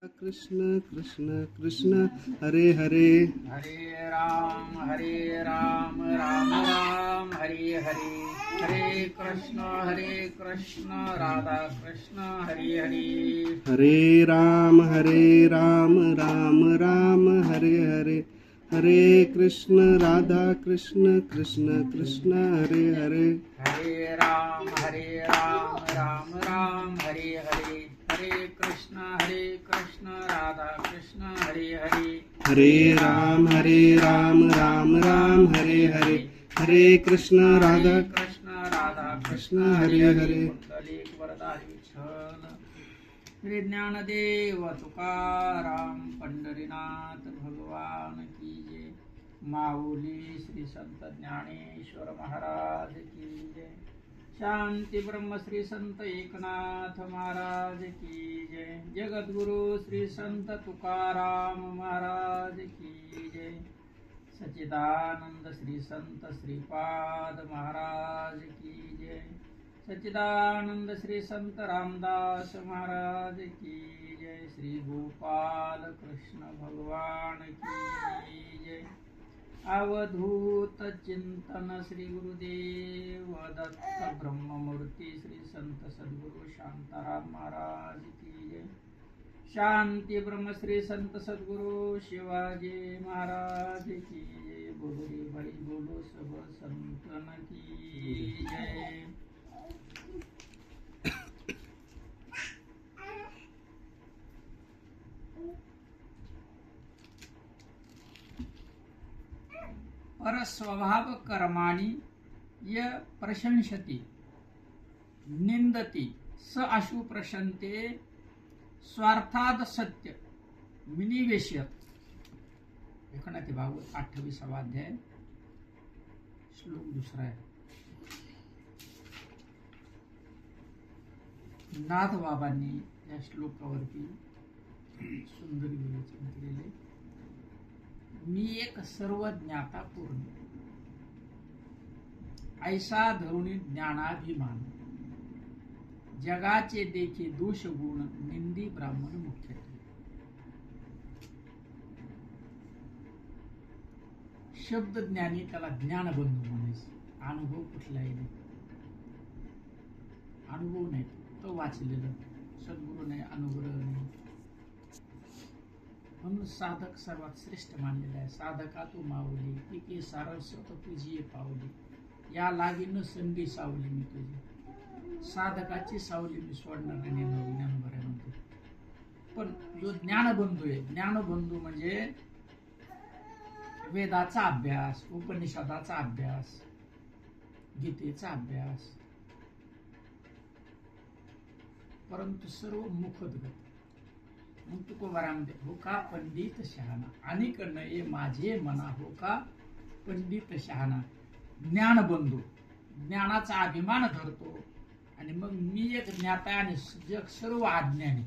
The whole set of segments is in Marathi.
कृष्ण कृष्ण कृष्ण हरे हरे हरे राम राम राम हरे हरे हरे कृष्ण राधा कृष्ण हरे हरे हरे राम राम राम हरे हरे हरे कृष्ण राधा कृष्ण कृष्ण कृष्ण हरे हरे हरे राम राम राम हरे हरे हरे कृष्ण राधा कृष्ण हरे हरे हरे राम राम राम हरे हरे हरे कृष्ण राधा कृष्ण हरे हरे पुंडलिक वरदारी विठ्ठल श्री ज्ञानदेव तुकाराम पंढरीनाथ भगवान की जय. माऊली श्री संत ज्ञानेश्वर महाराज की जय. शांती ब्रह्म श्री संत एकनाथ महाराज की जय. जगद्गुरु श्री संत तुकाराम महाराज की जय. सच्चिदानंद श्री संत श्रीपाद महाराज की जय. सच्चिदानंद श्री संत रामदास महाराज की जय. श्री गोपाल कृष्ण भगवान की जय. अवधूत चिंतन श्री गुरुदेव दत्त ब्रह्ममूर्ती श्री संत सद्गुरु शांताराम महाराज की जय. शांती ब्रह्म श्री संत सद्गुरु शिवाजी महाराज की जय. बोलो रे भाई बोलो सब संतन की जय. परस्वभाव कर्माणि य प्रशंसति निंदति स अशु प्रशंते स्वार्थाद सत्य विनिवेश्यत. एकोणते भागवत 28वा अध्याय श्लोक 2 आहे. नाथ बाबांनी या श्लोकावरती सुंदर विवेचन केलेले. मी एक सर्वज्ञाता पूर्ण ऐसा धरुणी ज्ञानाभिमान जगाचे देखे दोष गुण निंदी ब्राह्मण मुख्यत्वे. शब्द ज्ञानी त्याला ज्ञानबंधू म्हणायचे. अनुभव कुठलाही नाही, अनुभव नाही तो वाचलेलं. सद्गुरू नाही, अनुग्रह नाही, म्हणून साधक सर्वात श्रेष्ठ मानलेला आहे. साधका तू माऊली पिके सारस्वत तुझी पावली या लागीन संधी सावली मी तुझी. साधकाची सावली मी सोडणार नाही ज्ञानोबर आहे म्हणतो. पण जो ज्ञानबंधू आहे, ज्ञानबंधू म्हणजे वेदाचा अभ्यास, उपनिषदाचा अभ्यास, गीतेचा अभ्यास, परंतु सर्व मुखोद्गत. मग तुकोबारामध्ये हो का पंडित शहाणा अनिक नये माझे मना हो का पंडित शहाणा. ज्ञानबंधू ज्ञानाचा अभिमान धरतो आणि मग मी एक ज्ञाता आणि जग सर्व अज्ञानी.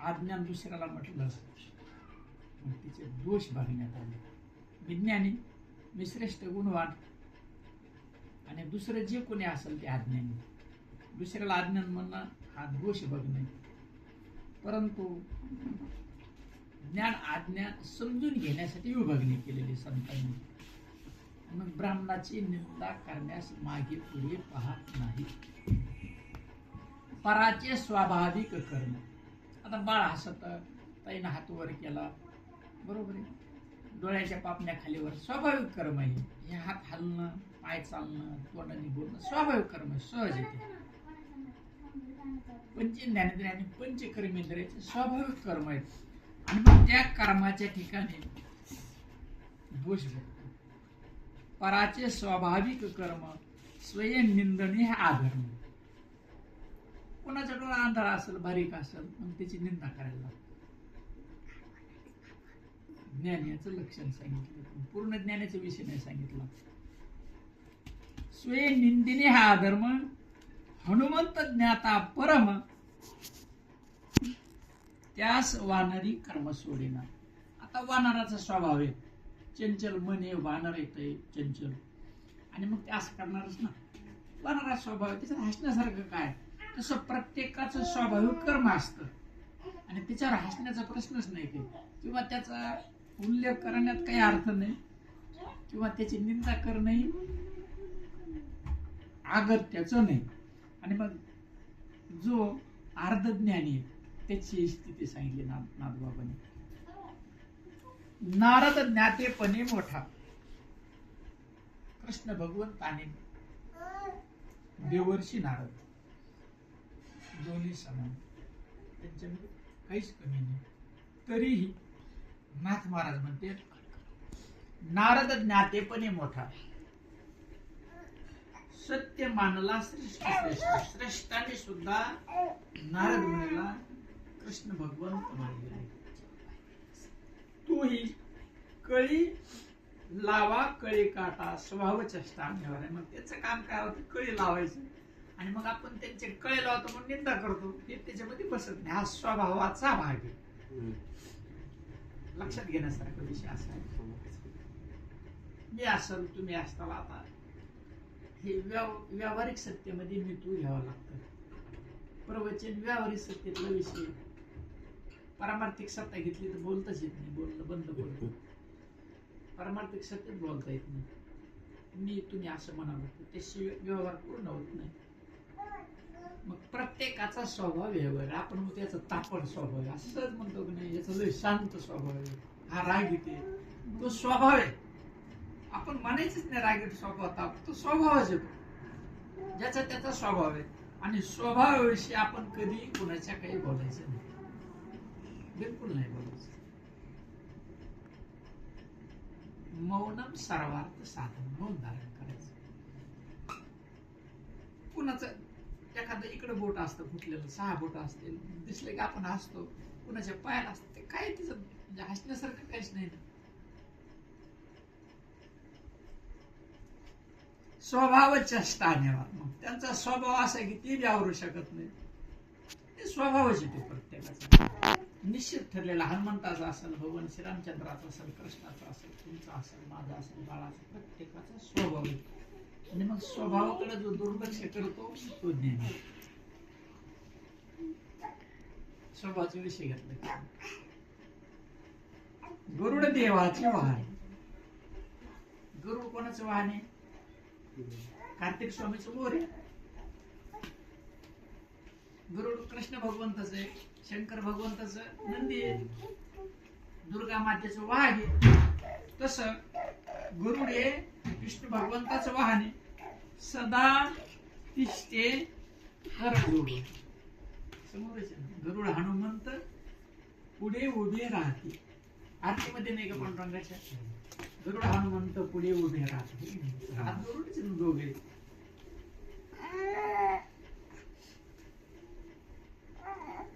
अज्ञान दुसऱ्याला म्हटलं मग तिचे दोष बघण्यात आले. विज्ञानी मी श्रेष्ठ गुणवान आणि दुसरं जे कोणी असेल ते अज्ञानी. दुसऱ्याला अज्ञान म्हणणं हा दोष बघणे. परंतु ज्ञान अज्ञान समजून घेण्यासाठी विभागणी केलेली संतांनी. मग ब्राह्मणाची निंदा करण्यास मागे पुढे पाहत नाही. पराचे स्वाभाविक कर्म. आता बाळ हसत ताईनं हात वर केला, बरोबर आहे, डोळ्याच्या पापण्या खालीवर स्वाभाविक कर्म आहे. हे हात हलणं, पाय चालणं, तोंडाने बोलणं स्वाभाविक कर्म आहे, सहज येते. पंचेंद्रिय आणि पंचकर्मेंद्रियाचे स्वाभाविक कर्म आहेत. आणि मग त्या कर्माच्या ठिकाणी दोष बघतो. पराचे स्वाभाविक कर्म स्वयं निंदणे हा आधर्म. कोणाचा डोळा अंधारा असेल, बारीक असेल, मग त्याची निंदा करायला लागते. ज्ञानाचं लक्षण सांगितलं, पूर्ण ज्ञानाचा विषय नाही सांगितला. स्वयं निंदिने हा अधर्म हनुमंत ज्ञाता परम त्यास वानरी कर्म सोडेना. आता वानराचा स्वभाव आहे चंचल मन आहे, वानर येतंय चंचल आणि मग ते असं करणारच ना. वानरा स्वभाव आहे, त्याच्यात हसण्यासारखं काय. तसं प्रत्येकाचं स्वाभाविक कर्म असतं आणि त्याच्यावर हसण्याचा प्रश्नच नाही काही, किंवा त्याचा उल्लेख करण्यात काही अर्थ नाही, किंवा त्याची निंदा करणंही अगत्याचं नाही. आणि मग जो अर्धज्ञानी आहे त्याची स्थिती सांगितली नाथबाबांनी. नारद ज्ञातेपणे मोठा. कृष्ण भगवंताने देवर्षी नारद दोन्ही समान, त्यांच्यामध्ये काहीच कमी नाही. तरीही नाथ महाराज म्हणते नारद ज्ञातेपणे मोठा, सत्य मानला श्रेष्ठ श्रेष्ठ. श्रेष्ठाने सुद्धा नारद मुनीला कृष्ण भगवंत मानले. तूही कळी लावा कळी काटा स्वभाव चेष्टा आमच्यावर आहे. मग त्याचं काम काय होतं, कळी लावायचं, आणि मग आपण त्यांचे कळे लावतो म्हणून निंदा करतो, हे त्याच्यामध्ये बसत नाही. हा स्वभावाचा भाग आहे. लक्षात घेण्यासारखा विषय असा आहे. मी असल तुम्ही असताल, आता हे व्यावहारिक सत्तेमध्ये मी तू घ्यावं लागतं. प्रवचन व्यावहारिक सत्तेतला विषय. पारमार्थिक सत्ता घेतली तर बोलताच येत नाही, बोलणं बंद पडतं. पारमार्थिक सत्तेत बोलता येत नाही. मी तुम्ही असं म्हणावं लागतं, त्याशिवाय व्यवहार पूर्ण होत नाही. मग प्रत्येकाचा स्वभाव वेगवेगळा. आपण मग त्याचा तापड स्वभाव आहे असंच म्हणतो की नाही, याचा लय शांत स्वभाव आहे, हा राग येते, तो स्वभाव आहे. आपण म्हणायचंच नाही रागीट स्वभाव, तो स्वभावच येतो, ज्याचा त्याचा स्वभाव आहे. आणि स्वभावाविषयी आपण कधी कोणाच्या काही बोलायचं नाही, बिलकुल नाही बोलायचं. मौनम सर्वार्थ साधन, मौन धारण करायचं. कुणाचं एखादं इकडे बोट असतं फुटलेलं, 6 बोट असतील, दिसले की आपण हसतो, कुणाच्या पायाला असतं, ते काय तिचं म्हणजे हसण्यासारखं काहीच नाही. स्वभाव चेष्टा नेवा. मग त्यांचा स्वभाव असा की ते बी आवरू शकत नाही, ते स्वभावच येतो प्रत्येकाचा. निश्चित ठरलेला हनुमंताचा असेल, भगवान श्रीरामचंद्राचा असेल, कृष्णाचा असेल, तुमचा असेल, माझा असेल, बाळाचा, प्रत्येकाचा स्वभाव आहे. आणि मग स्वभावाकडे जो दुर्लक्ष करतो तो ज्ञानी. स्वभावाचा विषय घेतला. गरुड देवाचे वाहन. गरुड कोणाचं वाहन आहे? कार्तिक स्वामीचं मोर आहे. गरुड कृष्ण भगवंताचं आहे, शंकर भगवंताचं नंदी आहे, दुर्गा मातेचं वाहन आहे. तसं गरुड हे विष्णू भगवंताचं वाहन आहे. सदा तिष्ठे गरुड. समोरच गरुड हनुमंत पुढे उभे राहते. आरतीमध्ये नाही का पांडुरंगाच्या, गरुड हनुमंत पुढे उभे राहते. गरुडचे दोघे.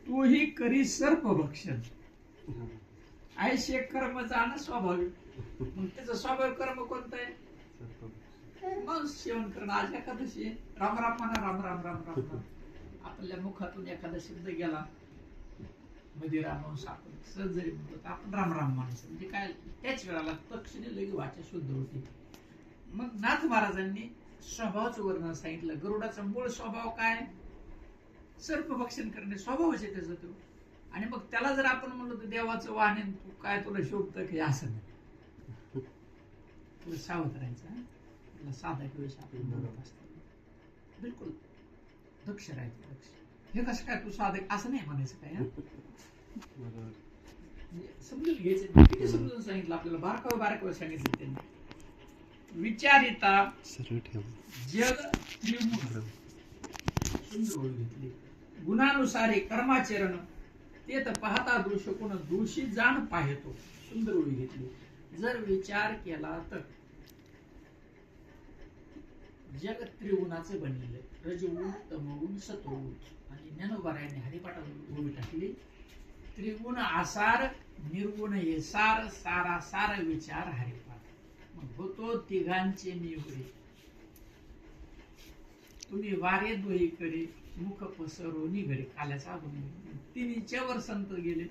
तूही करी सर्प भक्षण. आयशे कर्म जाणं स्वाभाविक. मग त्याचं स्वाभाविक कर्म कोणतं आहे? मग सेवन करणं. आज एकादशी राम राम म्हणा, राम राम राम राम राम. आपल्या मुखातून एखादा शब्द गेला मध्ये रामांस, आपण सहज जरी म्हणतो तर आपण राम राम मानायचं. म्हणजे काय, त्याच वेळाला तक्षणी लगे वाचा शुद्ध होती. मग नाथ महाराजांनी स्वभावाचं वर्णन सांगितलं. गरुडाचा मूळ स्वभाव काय? सर्पभक्षण करणे स्वभावच आहे त्याचा तो. आणि मग त्याला जर आपण म्हणलो तर देवाचं वाहन, तू काय तुला शोभतं की असं नाही. तुला सावध राहायचं. तुला साधा वेळेस आपण बोलत असतो, बिलकुल दक्ष राहायचं. दक्ष. हे कसं काय तू साधक असं नाही म्हणायचं काय. समजून घ्यायचं. किती समजून सांगितलं आपल्याला, बारकावे सांगितलं त्यांनी. विचारिता जग घेतली. गुणानुसारे कर्माचरण ते तर पाहता दृश्य कोण दोषी जाण पाहतो. सुंदर ओळी घेतली. जर विचार केला तर जग त्रिगुणाचे बनलेले, रजगुण, तमगुण, सत्वगुण. आणि ज्ञानोबारायांनी हरिपाठात उभी टाकली. त्रिगुण आसार, निर्गुण हे सार, सारा सार विचार हरिपाठ. मग होतो तिघांचे निवडे. तुम्ही वारे दोहीकडे मुख पसरो निघडे. काल्याचा तिन्हीच्या वर संत गेले.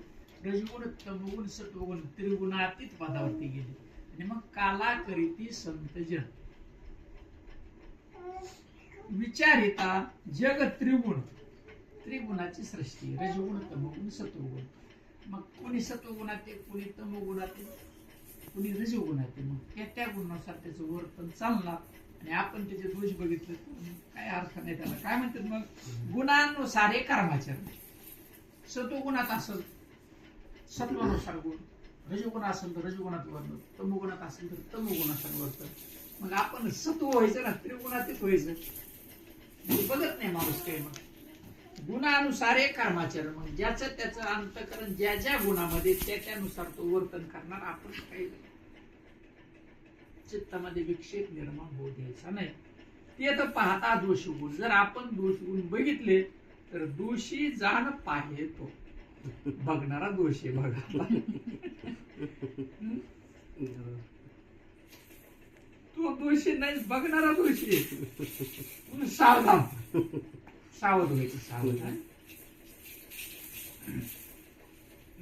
रजगुण, तमगुण, सत्वगुण त्रिगुणातीत पदावरती गेले. आणि मग काला करीती संत जन. विचारिता जग त्रिगुण त्रिगुणाची सृष्टी, रजगुण तमगुण सत्वगुण. मग कोणी सत्वगुणात आहे, कोणी तमगुणात आहे, कोणी रजगुणात आहे. मग त्या गुणानुसार त्याचं वर्तन चालणार. आणि आपण त्याचे दोष बघितले तर काय अर्थ नाही त्याला. काय म्हणतात मग, गुणानुसार हे कर्माचरण. सत्वगुणात असेल सत्वानुसार गुण, रजगुण असेल तर रजगुणात वर्तन, तमगुणात असेल तर तमगुणानुसार वर्तन. मग आपण सत्व व्हायचं ना, त्रिगुणातीत व्हायचं. बघत नाही माणूस काही. मग गुणानुसार हे कर्माचरण. मग ज्याचं त्याचं अंतःकरण ज्या ज्या गुणामध्ये त्यानुसार तो वर्तन करणार. आपण काही चित्तामध्ये विक्षेप निर्माण होऊ द्यायचा नाही. ते तर पाहता दोष गुण. जर आपण दोष गुण बघितले तर दोषी जाण पाहे तो. बघणारा दोषी बघा. तो दोषी नाही, बघणारा दोषी. सावधान, सावध व्हायचं, सावधान.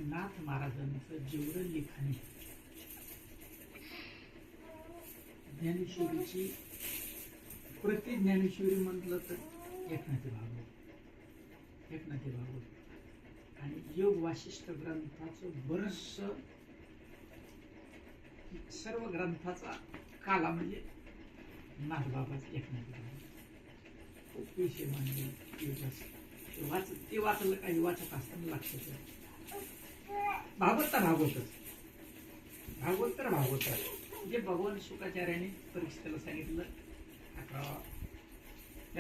नाथ महाराजांचं जेवढं लिखाण आहे, ज्ञानेश्वरीची प्रति ज्ञानेश्वरी म्हटलं तर एकनाथी भागवत, एकनाथी भागवत आणि योग वासिष्ठ ग्रंथाचं बरंच सर्व ग्रंथाचा काला म्हणजे नाथबाबाच एकनाथी भागवत खूप विषय मांडले. ते वाचलं काही वाचत असताना लक्षात येईल. भागवत तर भागवतच, भागवत तर भागवत. जे भगवान शुकाचार्याने परीक्षेला सांगितलं 11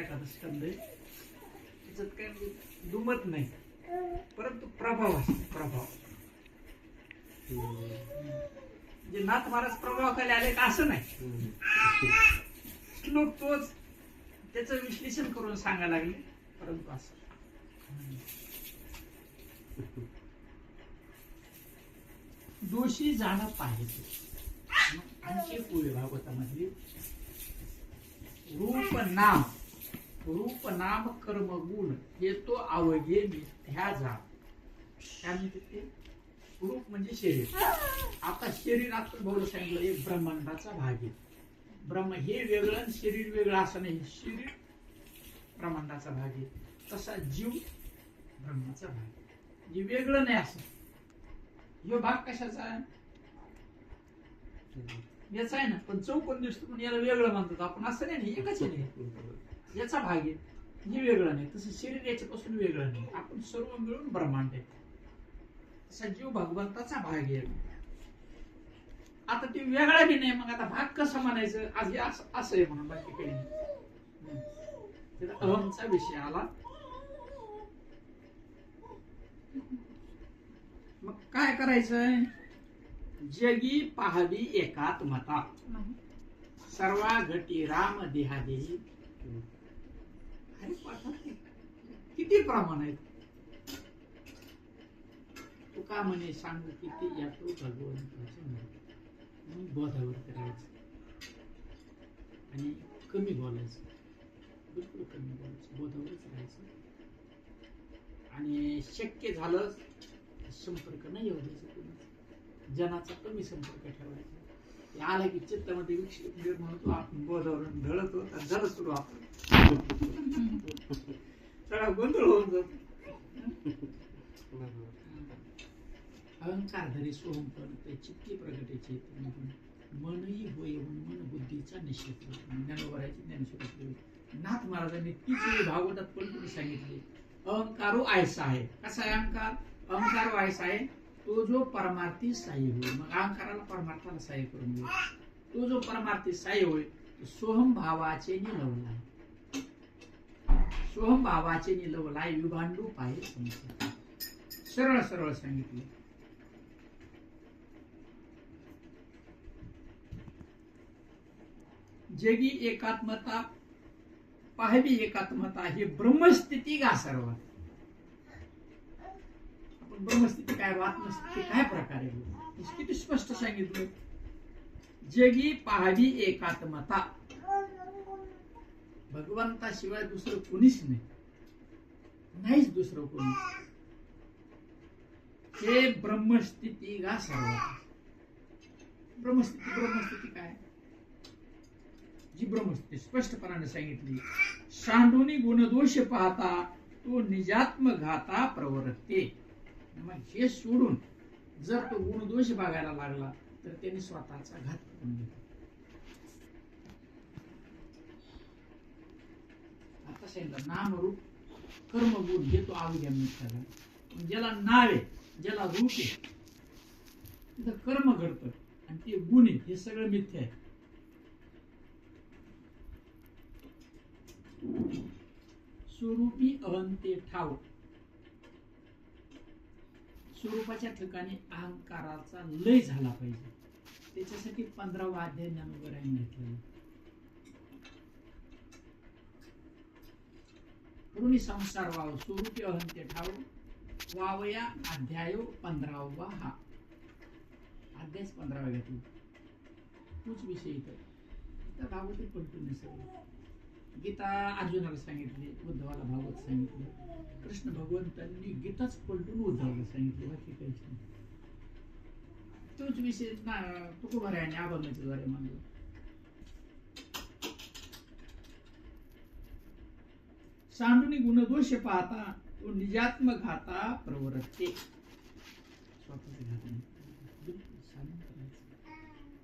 एकादश स्कंद आहे. त्याच्यात काय म्हणजे दुमत नाही, परंतु प्रभाव असतो. प्रभाव म्हणजे नाथ महाराज प्रभावाखाली आले का असं नाही. श्लोक तोच त्याचं विश्लेषण करून सांगायला लागले, परंतु असं दोषी जाणं पाहिजे. आणखी पुढे भागवतामधली रूप नाम कर्म गुण हे तो अवघे मिथ्या जा. काय म्हणते ते? रूप म्हणजे शरीर. आता शरीर आपण भाऊ सांगितलं एक ब्रह्मांडाचा भाग आहे. ब्रह्म हे वेगळं आणि शरीर वेगळं असं नाही. शरीर ब्रह्मांडाचा भाग आहे, तसा जीव ब्रह्माचा भाग आहे. जे वेगळं नाही असं. ह्यो भाग कशाचा आहे? याचा आहे ना, पण चौकोन दिसतो पण याला वेगळं म्हणतात आपण. असं नाही, एकच आहे. याचा भाग आहे, हे वेगळं नाही. तसं शरीर याच्यापासून वेगळं नाही. आपण सर्व मिळून ब्रह्मांड आहे. तसा जीव भगवंताचा भाग आहे. आता ती वेगळा बी नाही. मग आता भाग कसं म्हणायचं? आज हे असं आहे म्हणून, बाकी काही नाही. अहमचा विषय आला. मग काय करायचंय? जगी पाहवी एकात्मता, सर्वा घटी राम देहादेही. अरे किती प्रमाण आहेत. तू का म्हणे सांगू किती यातो भगवंताचं म्हणून बोधावर करायचं आणि कमी बोलायचं. बिलकुल कमी बोलायचं, बोधावरच राहायचं. आणि शक्य झालं संपर्क नाही येऊ द्यायचा कोणाचा. जनाचा कमी संपर्क ठेवायचा. आला की चित्तामध्ये विक्षेप निर्माण होतो. आपण बोधावरून ढळतो, झालं सुरू आपण सगळा गोंधळ होऊन जातो. अहंकारधारी सोहंपण ते चित्ती प्रगतीचे मनही होय मन बुद्धीचा निषेध. ज्ञानोबरायची ज्ञानेश्वरी. नाथ महाराजांनी तीच भागवतात पण सांगितले. अहंकारो आयसा आहे. कसा आहे अहंकार? अहंकारो आयसा आहे तो जो परमार्थी साई होय. मग अहंकाराला परमार्थाला साई करून घेऊ. तो जो परमार्थी साई होय सोहम भावाचे निलवलाय. सोहम भावाचे निलवलाय विभांडू पाहे संसार. सरळ सरळ सांगितले. जगी एकात्मता पाहावी एकात्मता ही ब्रह्मस्थिती का सर्व. आपण ब्रह्मस्थिती काय, आत्मस्थिती काय प्रकारे किती स्पष्ट सांगितलं. जगी पाहावी एकात्मता. भगवंताशिवाय दुसरं कोणीच नाही, नाहीच दुसरं कोणी. हे ब्रह्मस्थिती का सर्व. ब्रह्मस्थिती, ब्रह्मस्थिती काय? जी ब्रह्मस्थिती स्पष्टपणाने सांगितली. सांडूनी गुणदोष पाहता तो निजात्म घाता प्रवृत्ते. मग हे सोडून जर तो गुणदोष बघायला लागला तर त्याने स्वतःचा घात करून घेतो. आता सांगितलं नामरूप कर्मगुण हे तो अवघ्या मिथ्याला. ज्याला नाव आहे, ज्याला रूप आहे, तिथं कर्म घडतं आणि ते गुण आहे, हे सगळं मिथ्या आहे. स्वरूपी अहंते ठाव. स्वरूपाच्या ठिकाणी अहंकाराचा लय झाला पाहिजे. त्याच्यासाठी 15वा अध्याय ज्ञानोबरायांनी घेतलेला. ऋणी संसार वाव स्वरूपी अहंते ठाव वावया अध्याय 15वा. हा अध्याय 15वा घेतला. तोच विषय इथं भागवती पलटून सगळं. गीता अर्जुनाला सांगितली, उद्धवाला भागवत सांगितलं. कृष्ण भगवंतांनी गीताच पलटून उद्धवाला सांगितलं. बाकी काहीच नाही. तोच विषय तुकोबारायाने अभंगाच्या द्वारे मांडला. सांडूनी गुणदोष पाहता तो निजात्म घाता प्रवृत्ते. स्वतःच घात नाही.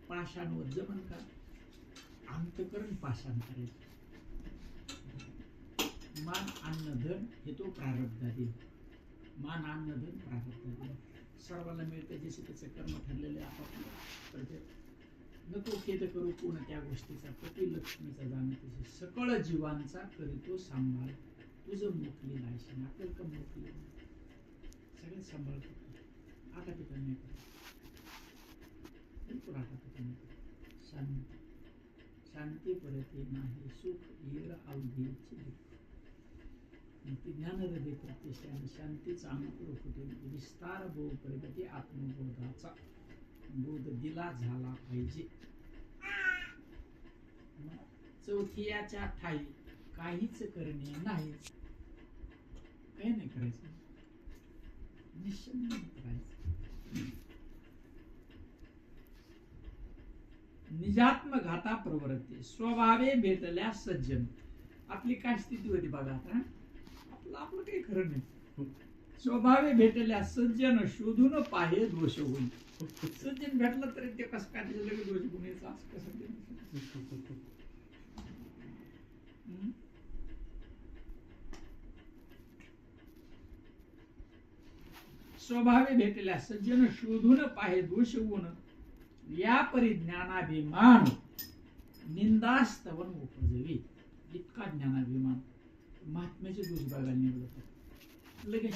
पाषाणवर जमन का अंतकरण पाषाण करायचं. मान अन्न धन हे तो प्रारब्धादी. मान अन्न धन प्रारब्धादी सर्वांना मिळते. जसे त्याचं कर्म ठरलेले आपापल्या. नको खेद करू कोण त्या गोष्टीचा पती लक्ष्मीचा जाणते. सकळ जीवांचा करीतो सांभाळ तुझं मोकली लायशन. आपल्याला का मोकली सगळं सांभाळतो. आता पिता नाही करत. बिलकुल आता पिता नाही करत. शांती शांती परते नाही सुख येर अवधीची दुःख. ती ज्ञान हृदय प्रत्यक्ष आणि शांतीचा अनुकूल होते. विस्तार बोध प्रगती आत्मबोधाचा बोध दिला झाला पाहिजे. चौथीयाच्या ठाई काहीच करणे नाही. काही नाही करायचं. निश्चित करायचं. निजात्म घाता प्रवृत्ती स्वभावे भेटल्या सज्जन. आपली काय स्थिती होती बघा आता. आपलं काही खरं नाही. स्वभावे भेटल्या सज्जन शोधून पाहे दोष होईल. सज्जन भेटलं तरी ते कसं काय त्याच्या लगेच दोष गुण यायचा असं कसं. स्वभावे भेटल्या सज्जन शोधून पाहे दोष गुण. या परिज्ञानाभिमान निंदास्तवन उपजवी. इतका ज्ञानाभिमान महात्म्याचे दोष बघायला निवडतात. लगेच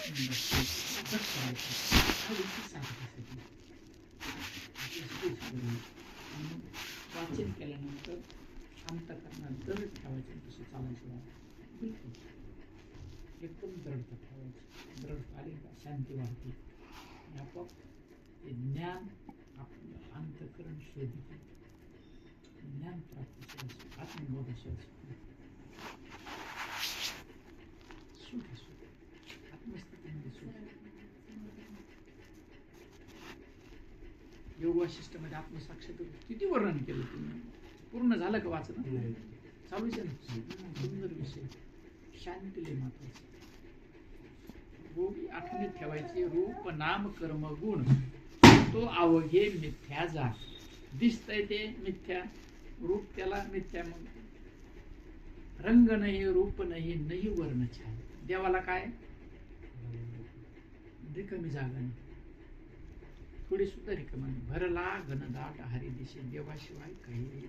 वाचन केल्यानंतर अंतःकरणात दृढ ठेवायचं. तसं चालायचं. बिलकुल एकदम दृढता ठेवायची. दृढता आली का शांती वाढते. आपोआप ते ज्ञान आपलं अंतःकरण शोधते. ज्ञान प्राप्तीचे असो आत्मबोधाचे असो सुख असो आत्मस्थितीमध्ये सुख. योग वासिष्ठ मध्ये आत्मसाक्षात किती वर्णन केलं तुम्ही. पूर्ण झालं का वाचन. चालूच आहे ना. सुंदर विषय. शांती लय महत्वाची. गोबी आठवणीत ठेवायची. रूप नाम कर्म गुण तो अवघे मिथ्या जा. दिसतंय ते मिथ्या. रूप त्याला मिथ्या. मग रंग नाही रूप नाही नाही वर्ण छान. देवाला काय रिकामी जागा नाही. थोडी सुद्धा रिकामी नाही. भरला घनदाट हरी दिशे. देवाशिवाय काही नाही.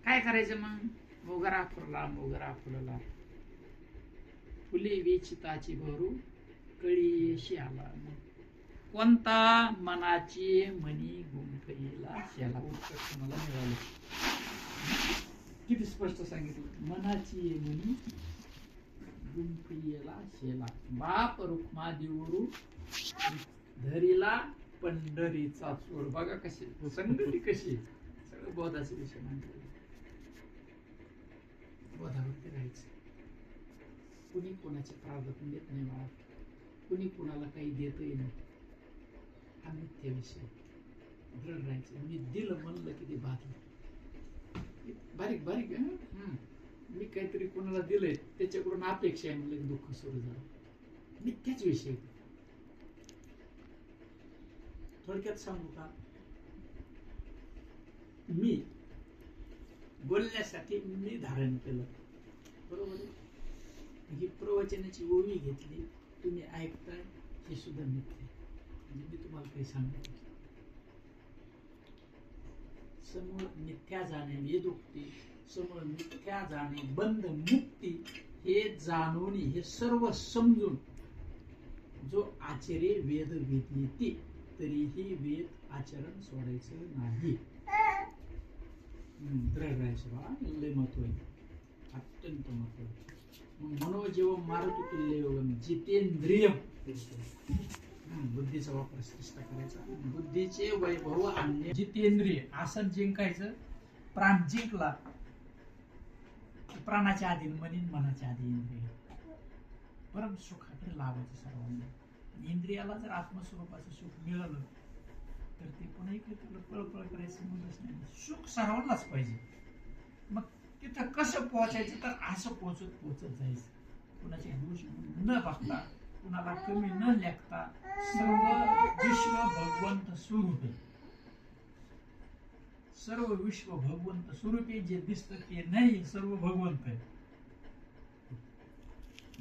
काय करायचं मग. मोगरा फुलला मोगरा फुलला फुले वेचिताची भरू कळीशी आला. कोणता मनाची मनी गुंफईला शेला. उत्तर तुम्हाला मिळालं. किती स्पष्ट सांगितलं. मनाची मनी गुंफईला शेला. बाप रुक्मा देऊरू धरीला पंढरीचा चोर. बघा कशी संगती कशी. सगळं बोधाचे विषय मांडले. बोधावरती राहायचं. कुणी कोणाचे प्रारब्ध देत नाही बाळा. कुणी कुणाला काही देतही नाही. हा मिथ्या विषय. दृढ राहायचं. मी दिलं म्हणलं किती बाधलं. बारीक बारीक मी काहीतरी कोणाला दिलंय त्याच्याकडून अपेक्षा आहे म्हणलं की दुःख सुरू झालं. मिथ्याच विषय. थोडक्यात सांगू का, मी बोलण्यासाठी मी धारण केलं, बरोबर आहे. ही प्रवचनाची ओवी घेतली, तुम्ही ऐकताय, हे सुद्धा मिथ्या आहे. म्हणजे मी तुम्हाला काही सांगतो, समोर मिथ्या जाणे वेदोक्ती, समोर मिथ्या जाणे बंध मुक्ती, हे जाणून हे सर्व समजून जो आचरे वेद विद्येती, तरीही वेद आचरण सोडायचं नाही. दृढ राहायचं बा, लय महत्व आहे, अत्यंत महत्व आहे. मनोजीवम मारुतुल्ययोगम जितेंद्रियम, बुद्धीचा वापर श्रेष्ठ करायचा, बुद्धीचे वैभव आणणे. जितेंद्रिय, आसन जिंकायचं, प्राण जिंकला, प्राणाच्या आधी मनीन, मनाच्या आधी इंद्रिय, परम सुखाकडे लावायचं सर्वांना. इंद्रियाला जर आत्मस्वरूपाचं सुख मिळालं तर ते पुन्हा इकडे तुला पळपळ करायचं म्हणूनच नाही. सुख सर्वांनाच पाहिजे. मग तिथं कसं पोहोचायचं, तर असं पोचत पोचत जायचं, कुणाचे दोष न बघता, कुणाला कमी न लेखता. सर्व विश्व भगवंत स्वरूपे, सर्व विश्व भगवंत स्वरूपे, जे दिसतं ते नाही, सर्व भगवंत आहे.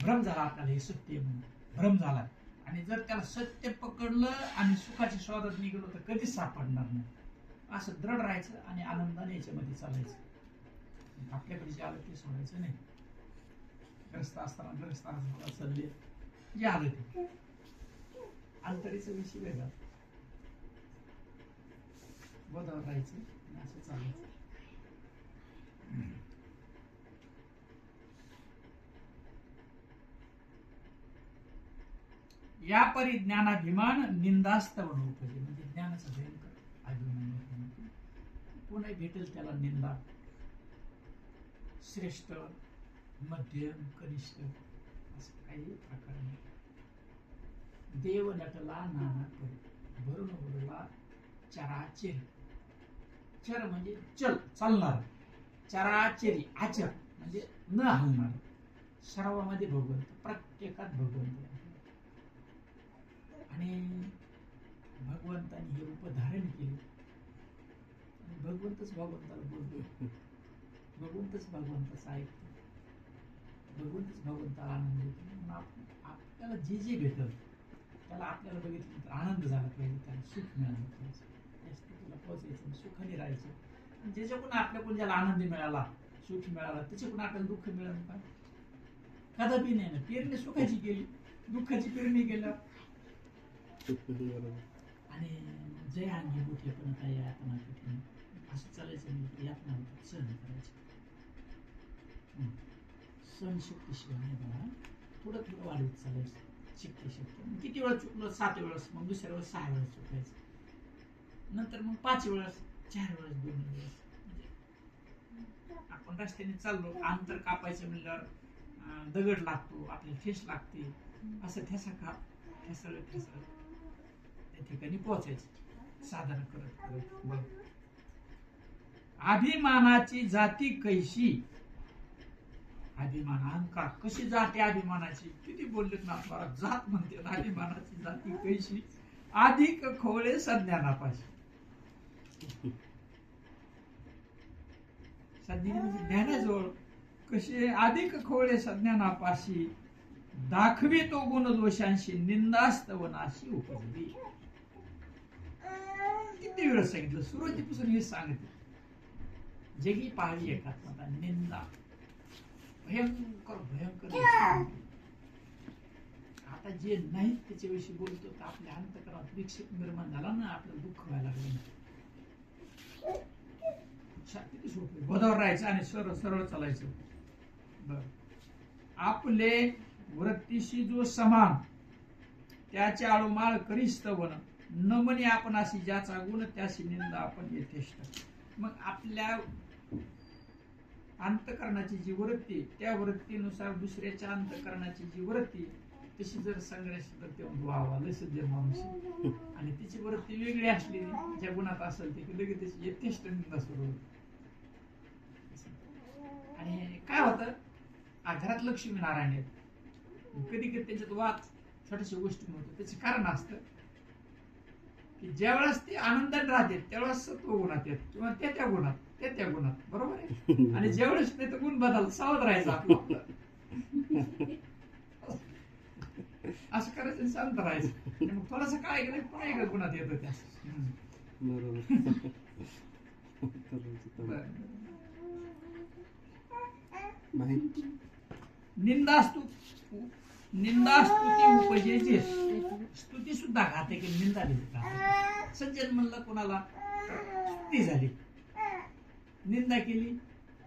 भ्रम झाला आपल्याला, हे सत्य म्हणून भ्रम झाला. आणि जर त्याला सत्य पकडलं आणि सुखाच्या शोधात निघलो तर कधीच सापडणार नाही. असं दृढ राहायचं आणि आनंदाने याच्यामध्ये चालायचं. आपल्याकडे जे आलं ते सोडायचं नाही. ग्रस्त असताना ग्रस्ताना चालले जे आलं ते, अंतरीचा विषय वेगळा, बोधावर राहायचं आणि असं चालायचं. या परी ज्ञानाभिमान निंदास्तव उपजे, म्हणजे ज्ञानाचा भयंकर अभिमान. कोणी भेटेल त्याला निंदा, श्रेष्ठ मध्यम कनिष्ठ असं काही प्रकार नाही. देव नटला नाना करी, भरून उडला चराचरी. चर म्हणजे चल, चालणार, चराचरी आचर म्हणजे न हलणार. सर्वामध्ये भगवंत, प्रत्येकात भगवंत. आणि भगवंताने हे रूप धारण केले, आणि भगवंतच भगवंताला बोलतो, भगवंतच भगवंताचं ऐकतो, भगवंतच भगवंताला आनंद देतो. म्हणून आपल्याला जे जे भेटल त्याला आपल्याला बघितलं तर आनंद झाला पाहिजे, त्याला सुख मिळालं पाहिजे, त्याला पोचायचं, सुखाने राहायचं. ज्याच्याकडून आपल्याकडून ज्याला आनंद मिळाला, सुख मिळाला, त्याच्याकडून आपल्याला दुःख मिळालं का? कदापि नाही ना. पेरणी सुखाची केली, दुःखाची पेरणी केलं, आणि जय अंगी मोठे पण काय यातना कठीण, असं चालायचं नाही. यातना होतं, सहन करायचं. सहन शक्ती शिवाय नाही बघा, थोडं थोडं वाढवत चालायचं. शिकते शिकते किती वेळा चुकलं, 7 वेळेस, मग दुसऱ्या वेळेस 6 वेळेस चुकायचं, नंतर मग 5 वेळेस, 4 वेळेस, 2 वेळेस. आपण रस्त्याने चाललो, अंतर कापायचं म्हणल्यावर दगड लागतो, आपली ठेस लागते, असं ठेसा ठेसळ त्या ठिकाणी पोहोचायचं साधन करत करत. बघ, अभिमानाची जाती कैशी, अभिमान अहंकार कशी जाते अभिमानाची, किती बोललेत ना आपल्याला, जात म्हणते. अभिमानाची जाती कैशी, अधिक खोळे सज्ञानापाशी. सज्ञानी म्हणजे ज्ञानाजवळ कसे, अधिक खोळे सज्ञानापाशी, दाखवी तो गुण दोषांशी, निंदास्तवनाशी उपजली. किती वेळ सांगितलं, सुरुवातीपासून हे सांगितलं. जगी पाहावी एकात्मता, निंदा भयंकर भयंकर. आता जे नाही त्याच्याविषयी बोलतो तर आपल्या अंतःकरणात विक्षेप निर्माण झाला ना, आपल्याला दुःख व्हायला लागलं. किती सोपे, बोधावर राहायचं आणि सरळ सरळ चालायचं. बर, आपले वृत्तीशी जो समान त्याचे आळोमाळ करिस्तवन, न म्हणे आपण अशी ज्याचा गुण त्याशी निंदा आपण यथेष्ट. मग आपल्या अंतःकरणाची जी वृत्ती, त्या वृत्तीनुसार दुसऱ्याच्या अंतःकरणाची जी वृत्ती, तशी जर संग्रह तर तेव्हा वावा सज्जन माणूस. आणि तिची वृत्ती वेगळी असली, ज्या गुणात असेल ते लगेच त्याची यथेष्ट निंदा सुरू होते. आणि काय होतं, घरात लक्ष्मी नारायण आहेत, कधी कधी त्यांच्यात वाद छोट्याशा गोष्टी होतं. त्याचे कारण असतं की ज्यावेळेस ते आनंदात राहते त्यावेळेस सत्व गुणात येत, किंवा त्या गुणात त्या गुणात, बरोबर आहे. आणि ज्यावेळेस नाही तर गुण बदल, सावध राहायचं आपलं. असं करायचं आणि शांत राहायचं. आणि मग थोडंसं काय केलं पुन्हा एका गुणात येतं त्या. निंदा स्तुती उपजेचे, स्तुती सुद्धा घाते की निंदा घाते. सज्जन म्हणलं कोणाला स्तुती झाली, निंदा केली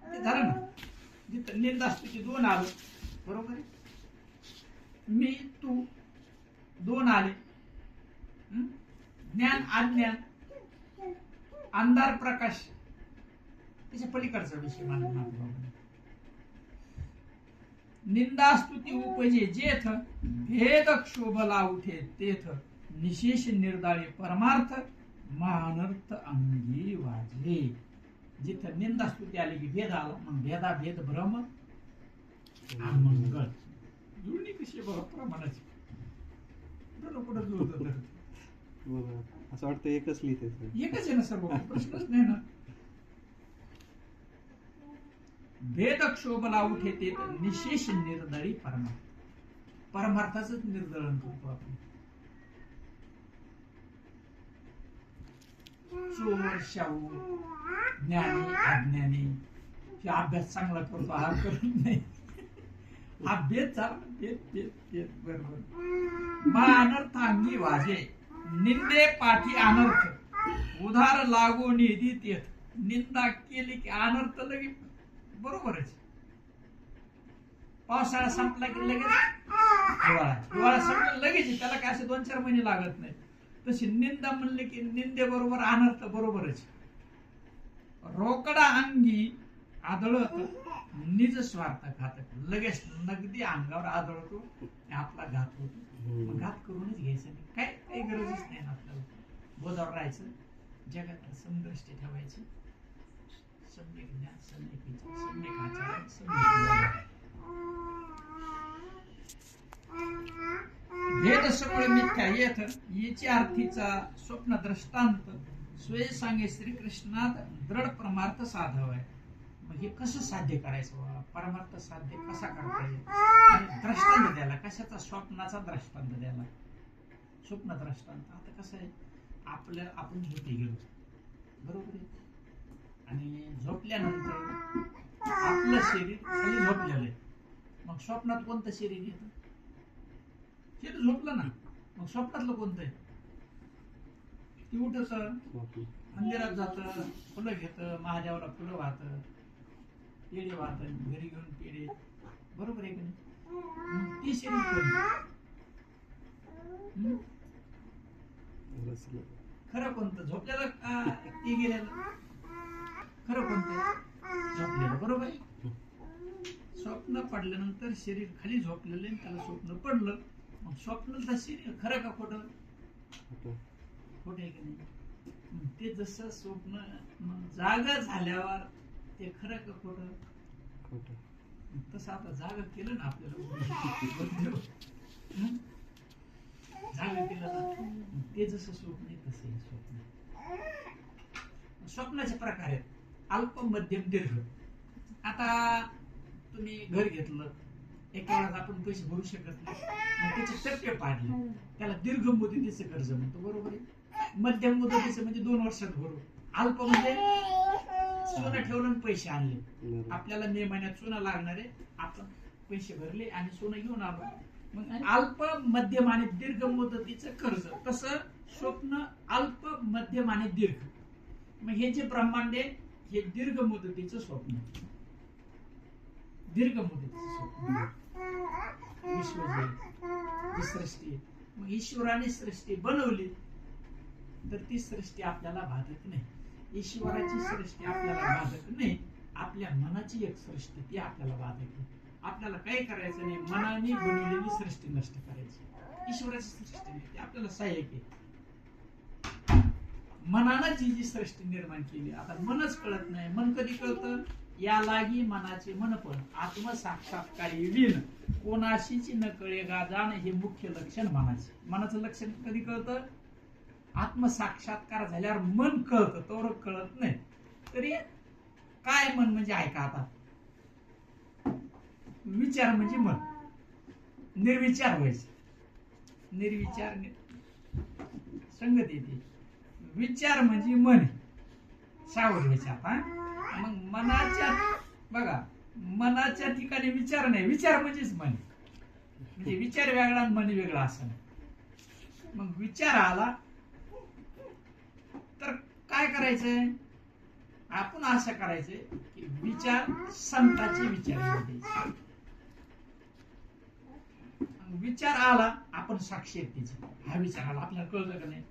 ते झालं ना. जिथं निंदा स्तुती दोन आलं, बरोबर आहे. मी तू दोन आले. ज्ञान अज्ञान, अंधार प्रकाश, त्याच्या पलीकडचा विषय मानला. निंदा स्तुती उपजे जेथ, भेद क्षोभला उठे तेथ, निशेष निर्दाळे परमार्थ, महानर्थ अंगी वाजले. जिथं निंदा स्तुती आली की भेद आला, मग भेदा भेद भ्रम अमंगळ. जुळणी कशी बघा प्रमाणाची, कुठं कुठं जुळत असं वाटतं एकच लिहिते, एकच आहे ना सर्व, प्रश्नच नाही ना. भेद क्षोभला उठे ते निशेष निर्दळी परमार्थ, परमार्थाच निर्दळन करतो आपण. चोर शाहू, ज्ञानी अज्ञानी, अभ्यास चांगला करतो हा करत नाही, हा भेद झाला. भेद बरोबर. मा अनर्थ अंगी वाजे, निंदे पाठी अनर्थ, उधार लागो निधी तेथ. निंदा केली की अनर्थ लगेच, बरोबरच. पावसाळा संपला की लगेच हिवाळा संपला लगेच, त्याला काय असे 2-4 महिने लागत नाही. तशी निंदा म्हणले की निंदे बरोबर अनर्थ बरोबरच. रोकडा अंगी आदळत, निज स्वार्थ घातक. लगेच नगदी अंगावर आदळतो, आपला घात होतो. मग घात करूनच घ्यायचं नाही, काय काही गरजच नाही ना. आपल्याला बोधावर राहायचं, जगात समदृष्टी ठेवायची, सम्यक ज्ञान, सम्यक विचार, सम्यक आचरण, सम्यक भेद सगळे मिथ्या येथ, याची अर्थीचा स्वप्न दृष्टांत स्वय सांगे श्रीकृष्णात दृढ परमार्थ साधव आहे. मग हे कसं साध्य करायचं, परमार्थ साध्य कसा करता येईल, दृष्टांत द्यायला. कशाचा? स्वप्नाचा दृष्टांत द्यायला, स्वप्न दृष्टांत. आता कसं आहे, आपण झोपी गेलो, बरोबर आहे, आणि झोपल्यानंतर आपलं शरीर खाली झोपलेलं आहे. मग स्वप्नात कोणतं शरीर येतं? शरीर झोपलं ना, मग स्वप्नातलं कोणतं आहे? ती उठत, मंदिरात जातं, फुलं घेतं, महादेवाला फुलं वाहतं, पेढे वाहतं, घरी घेऊन पेढे, बरोबर आहे की नाही? ती शरीर कोणतं? खरं कोणतं? झोपलेलं का ते गेलेलं? खरं कोणतं? झोपलेलं, बरोबर आहे. स्वप्न पडल्यानंतर शरीर खाली झोपलेलं आहे, त्याला स्वप्न पडलं. मग स्वप्नाचं शरीर खरं का खोटं? खोटं आहे की नाही? ते जसं स्वप्न मग जागा झाल्यावर ते खरं का खोटं? तसं आता जागा केलं ना आपल्याला, जागा केलं ना, ते जसं स्वप्न आहे तसं आहे स्वप्न. स्वप्नाचे प्रकार आहेत अल्प, मध्यम, दीर्घ. आता तुम्ही घर घेतलं, एका वेळेस आपण पैसे भरू शकत नाही, मग त्याचे टप्पे पाडले, त्याला दीर्घ मुदतीचं कर्ज म्हणतो, बरोबर आहे. मध्यम मुदतीचं म्हणजे 2 वर्षात भरू. अल्प म्हणजे सोनं ठेवलं पैसे आणले, आपल्याला मे महिन्यात सोनं लागणार आहे, आपण पैसे भरले आणि सोनं घेऊन आलो. मग अल्प, मध्यम आणि दीर्घ मुदतीचं कर्ज. तसं स्वप्न अल्प, मध्यम आणि दीर्घ. मग हे जे ब्रह्मांड आहे हे दीर्घ मुदतीचं स्वप्न, दीर्घ मुदतीचं स्वप्न. विश्व सृष्टी, मग ईश्वराने सृष्टी बनवली तर ती सृष्टी आपल्याला बाधक नाही. ईश्वराची सृष्टी आपल्याला बाधक नाही, आपल्या मनाची एक सृष्टी ती आपल्याला बाधक आहे. आपल्याला काही करायचं नाही, मनाने बनवलेली सृष्टी नष्ट करायची. ईश्वराची सृष्टी नाही, ती आपल्याला सहाय्यक आहे. मनानं जी सृष्टी निर्माण केली, आता मनच कळत नाही. मन कधी कळतं? या लागी मनाचे मनपण आत्मसाक्षात्कारी विण कोणाशीची न कळे गा जाण हे मुख्य लक्षण मनाचे. मनाचं लक्षण कधी कळतं? आत्मसाक्षात्कार झाल्यावर मन कळतं, तोवर कळत नाही. तरी काय मन म्हणजे ऐका आता, विचार म्हणजे मन, निर्विचार व्हायचे. निर्विचार संगत येते. विचार म्हणजे मन, सावध व्हायचे. आता मग मनाच्या बघा, मनाच्या ठिकाणी विचार नाही, विचार म्हणजेच मन. म्हणजे विचार वेगळा आणि मन वेगळा असं नाही. मग विचार आला तर काय करायचंय? आपण असं करायचंय की विचार संताचे विचार येऊ द्यायचे. विचार आला, आपण साक्षी आहेत त्याची. हा विचार आला, आपल्याला कळलं का नाही?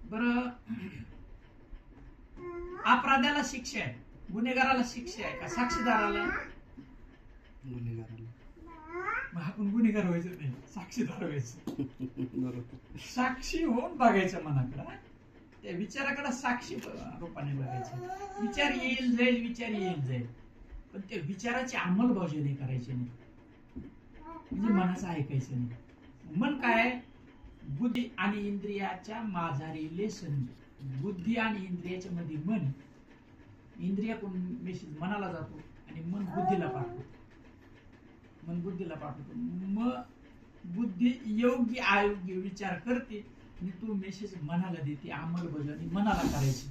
बरं, अपराध्याला शिक्षा आहे, गुन्हेगाराला शिक्षा आहे का साक्षीदाराला? गुन्हेगाराला. मग आपण गुन्हेगार व्हायचं नाही, साक्षीदार व्हायचं. बरोबर. साक्षी होऊन बघायचं मनाकडं, त्या विचाराकडे साक्षी रूपाने बघायचं. विचार येईल जाईल, विचार येईल जाईल, पण त्या विचाराची अंमलबजावणी करायची नाही. म्हणजे मनाचं ऐकायचं नाही. मन काय? बुद्धी आणि इंद्रियाच्या माझारीले संधी. बुद्धी आणि इंद्रियाच्या मध्ये मन. इंद्रियाकडून मेसेज मनाला जातो आणि मन बुद्धीला पाठवतो. मन बुद्धीला पाठवतो. मग बुद्धी योग्य अयोग्य विचार करते आणि तो मेसेज मनाला देते. अंमलबजावणी मनाला करायची.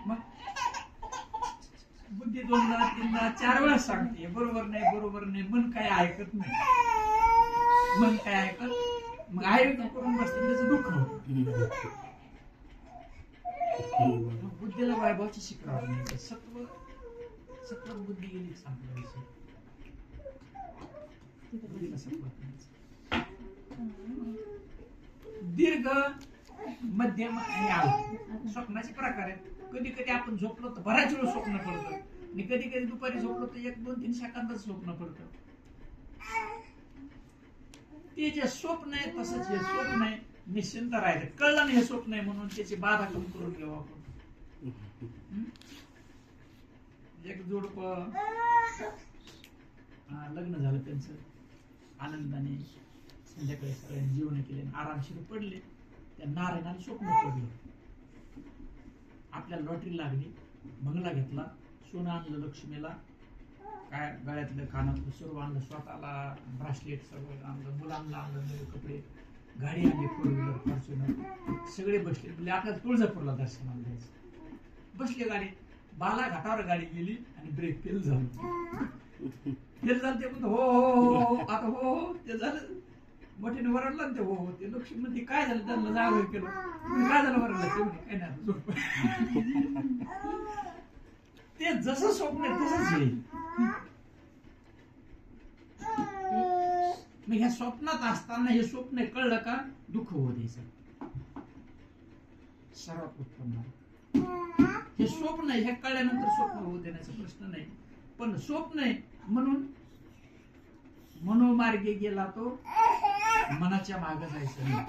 मग बुद्धी 2दा 3दा 4 वेळा सांगते बरोबर नाही, बरोबर नाही. मन काय ऐकत नाही. मन काय ऐकत? मग आयोग्य करून बसते, त्याचं दुःख होतं. बुद्धीला वैभवाची शिकरावं नाही. सत्व बुद्धी गेली सांगतो विषय. बुद्धीला सत्वात दीर्घ, मध्यम आणि आळू स्वप्नाचे प्रकार आहेत. कधी कधी आपण झोपलो तर बऱ्याच वेळ स्वप्न पडतं आणि कधी कधी दुपारी झोपलो तर 1-2-3 सेकंदात स्वप्न पडतं. ते जे स्वप्न आहे तसंच हे स्वप्न आहे. निश्चिंत राहायचं. कळलं नाही हे स्वप्न आहे म्हणून त्याची बाधा कमी करून घेऊ आपण. एक जोडप लग्न झालं त्यांचं, आनंदाने संध्याकाळी सगळ्यांनी जेवण केले, आरामशीर पडले. त्या नारायणाला स्वप्न पडलं, आपल्याला लॉटरी लागली, बंगला घेतला, सोनं आणलं लक्ष्मीला, काय गळ्यातलं कानातलं सर्व आणलं, स्वतःला ब्रासलेट सगळं आणलं, मुलांना आणलं, नवे कपडे, गाडी आणली, 4 व्हीलर फॉर्च्युनर, सगळे बसले. म्हणजे आपल्याला तुळजापूरला दर्शनाला जायचं. बसले गाडीत, बाला घाटावर गाडी गेली आणि ब्रेक फेल झालं. फेल झालं ते म्हणतो हो हो हो, आता हो हो ते झालं. मोठ्याने वरडला ते हो हो. ते लक्ष्मी मध्ये काय झालं, त्यांना जावं केलं. काय झालं वरडलं ते म्हणे काय नाही झोप. ते जसं स्वप्न आहे तसंच येईल. मग ह्या स्वप्नात असताना हे स्वप्न कळलं का दुःख होऊ द्यायचं. सर्वात उत्तम हे स्वप्न आहे. हे कळल्यानंतर स्वप्न होऊ देण्याचा प्रश्न नाही. पण स्वप्न आहे म्हणून मनोमार्गे गेला तो मनाच्या मागे जायचं नाही.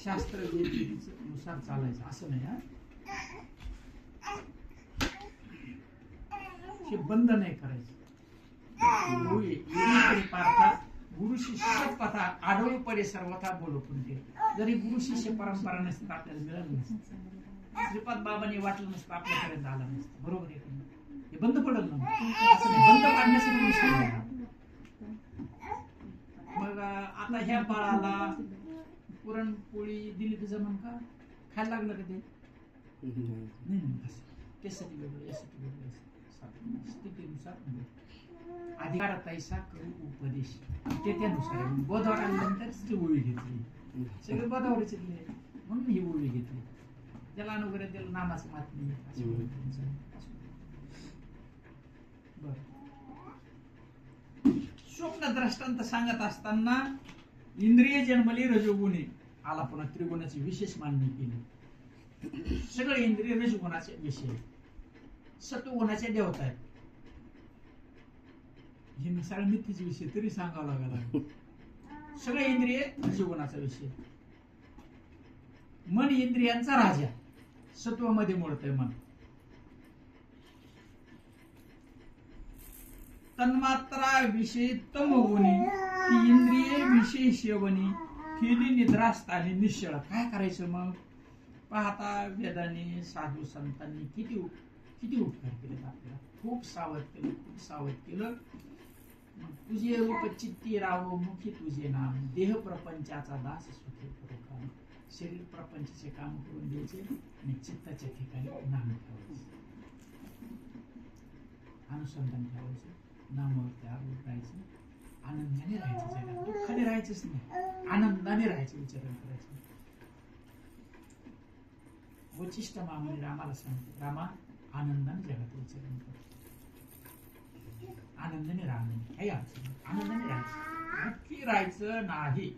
शास्त्र नुसार चालायचं असं नाही. हे बंद नाही करायचं. गुरु शिष्य पथा आढळू पडे सर्वथा बोलून ते. जरी गुरु शिष्य परंपरा नसते तर आपल्याला मिळालं नसतं. श्रीपाद बाबांनी वाटलं नसतं, आपल्यापर्यंत आलं नसतं. बरोबर आहे. हे बंद पडल ना, असं नाही. बंद पाडण्यासाठी मग आता ह्या बाळाला पुरणपोळी दिली तर जमन का? खायला लागलं का ते? नाही. त्यासाठी वेगळं, यासाठी वेगळं, स्थितीनुसार अधिकारात ऐसा करू उपदेश ते त्यानुसार. बोधावर आल्यानंतर ती ओळी घेतली. सगळे बोधावर चिरले म्हणून ही ओळी घेतली. त्याला अनुग्रह त्याला नामाचं महात्म्य. बर, स्वप्न दृष्टांत सांगत असताना इंद्रिय जन्मली रजोगुणी आला. पुन्हा त्रिगुणाची विशेष मांडणी केली. सगळे इंद्रिय रजगुणाचे विषय, सत्वगुणाचे देवता आहेत. हे मी सगळ्या मिथीचे विषय तरी सांगावं लागला. सगळे इंद्रिय रजगुणाचा विषय. मन इंद्रियांचा राजा, सत्वामध्ये मोडतंय मन. तन्मात्रा विषयी तमगुणी ती इंद्रिये विशेषवणी केली निद्रास्तानी निश्चळ. काय करायचं मग? पाहता वेदाने साधू संतांनी किती उपकार केले आपल्याला. खूप सावध केलं. मग तुझे रूप चित्ती राहो मुखी तुझे नाम, देह प्रपंचाचा दास सुखी करू काम. शरीर प्रपंचाचे काम करून द्यायचे आणि चित्ताच्या ठिकाणी नाम ठेवायचे, अनुसंधान ठेवायचं, नामावरती आरोप राहायचं, आनंदाने राहायचं. जगात दुःखाने राहायचंच नाही, आनंदाने राहायचं, विचारण करायचं. वचिष्ठ महामुनी रामाला सांगते, रामा आनंदाने जगात विचारण कर, आनंदाने राहणे काही अडचण नाही, आनंदाने राहायचं, दुःखी राहायचं नाही.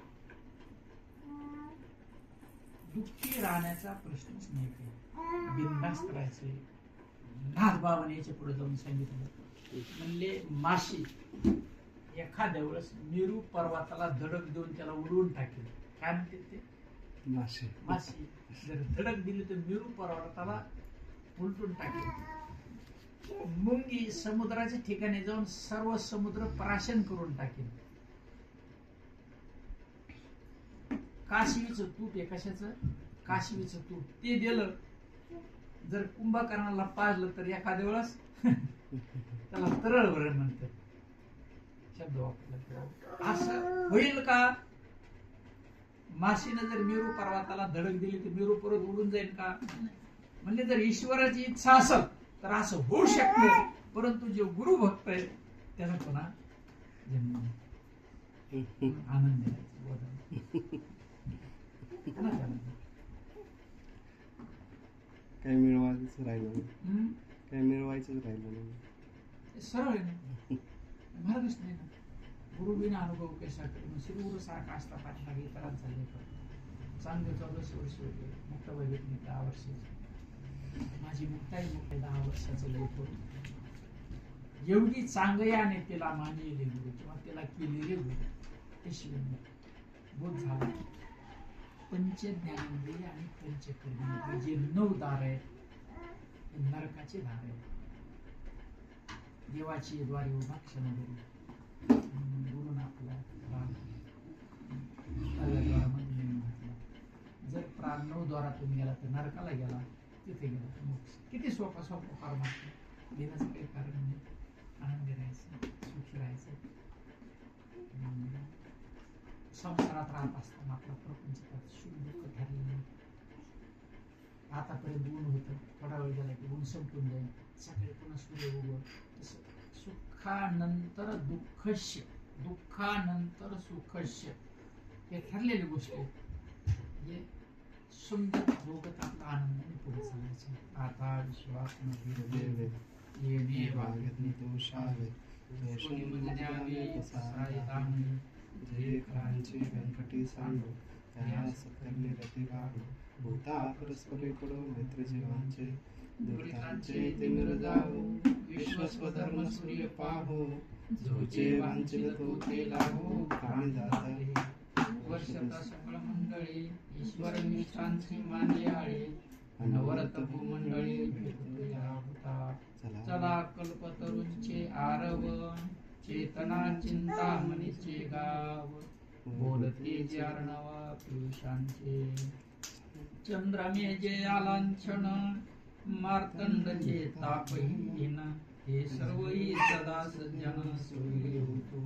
दुःखी राहण्याचा प्रश्नच नाही, काही बिनधास्त राहायचंय. नाथबाबाने याच्या पुढे जाऊन सांगितलं, म्हणले माशी एखाद्या वेळेस मेरू पर्वताला धडक देऊन त्याला उडवून टाकेल. काय म्हणते ते? माशी जर धडक दिली तर मेरू पर्वताला उलटून टाकेल. मुंगी समुद्राच्या ठिकाणी जाऊन सर्व समुद्र प्राशन करून टाकेल. काशवीचं तूप आहे, कशाचं? काशवीचं तूप, ते दिलं जर कुंभकर्णाला पाजलं तर एखाद्या वेळेस त्याला तरळ वरण म्हणतात, शब्द वापरला. असं होईल का? माशीनं जर मेरू पर्वताला धडक दिली तर मेरू पर्वत उडून जाईल का? म्हणजे जर ईश्वराची इच्छा असेल तर असं होऊ शकतं, परंतु जे गुरु भक्त आहे त्याला पुन्हा जन्म आनंद काही मिळवायचं राहिलं नाही, काही मिळवायचंच राहिलं नाही. सरळ आहे ना, मार्गच नाही ना. गुरु बिना अनुभव कसा करून श्री गुरु सारखा असता पाठीमागे इतरांचा लेखक. चांगले 14 वर्ष होते, मुक्ताबाई भेटली 10 वर्ष. माझी मुक्ताई 10 वर्षाचं लेखक. एवढी चांगल्याने तिला मानलेले गुरु किंवा तिला केलेले गुरु ते शिवून बोध झाला. पंचज्ञानेंद्रिय आणि पंचकर्मेंद्रिय जे 9 दार आहेत, नरकाचे दार आहेत. देवाची द्वारे उभा क्षणगुरु गुरुन आपला द्वारामध्ये म्हटलं, जर प्राण 9 द्वारातून गेला तर नरकाला गेला, तिथे गेला मोक्ष. किती सोपा परमात्मा देण्याचं काही कारण नाही. आनंदी राहायचं, सुखी राहायचं. संसारात राहत असताना आपला प्रपंच सुख दुःख ठरलेलं. आतापर्यंत ऊन होतं, थोडा वेळ गेला की ऊन संपून जाईल, सकाळी पुन्हा सूर्य उगवतो. तसं सुखानंतर दुःखस्य, दुःखानंतर सुखस्य, हे ठरलेली गोष्ट आहे. म्हणजे सुंदर भोगत आपला आनंदाने पुढे चालायचं. आता विश्वास मध्ये येणे वागणे दोषावे जे क्रांची व्यंकटी सांडो, त्या सकर्णी रती वाढो. भूता परस्परे पडो मित्र जीवांचे, दुरितांचे तिमिर जावो. विश्वस्वधर्म सूर्य पाहो, जोचे वांछित तो ते लाभो. प्राणी जाता वर्षता सकळ मंडळी, ईश्वर निष्ठांची मानले आळे. अनवरत भूमंडळी भेटूया होता. चला कल्पतरूंचे आरव, चेतना चिंतामणीचे गाव. बोलते जे अर्णव पुरुषांचे, चंद्रमे जे आलांछन. मार्तंड जे तापहीन, हे सर्वही सदा सज्जन सोयी होतो.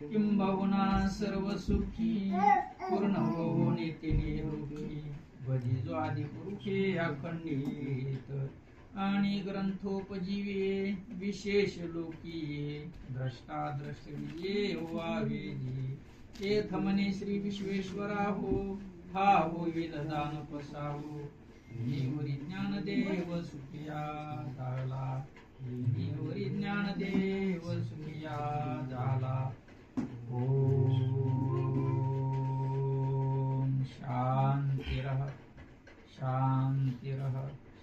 किंबहुना सर्व सुखी, पूर्ण होऊन येते निरोगी. बधी जो आदि पुरुषे अखंडित, आणि ग्रंथोपजीवे विशेष लोकीये. द्रष्टा द्रष्टविये व्हावे, तेथ म्हणे श्री विश्वेश्वरा हो. हा होईल दान पसावो, निवरी ज्ञानदेव सुखिया झाला. निवरी ज्ञानदेव सुखिया झाला. ओम शांतिरः शांतिरः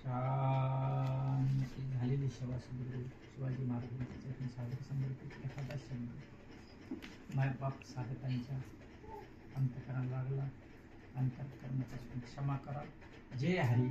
शांती. झालेली सेवा सद्गुरू शिवाजी महाराजांच्या साधक समर्पित एखादा शब्द मायबाप साधकांच्या अंतकरणाला लागला, अंतकरणापासून क्षमा करा. जय हरी.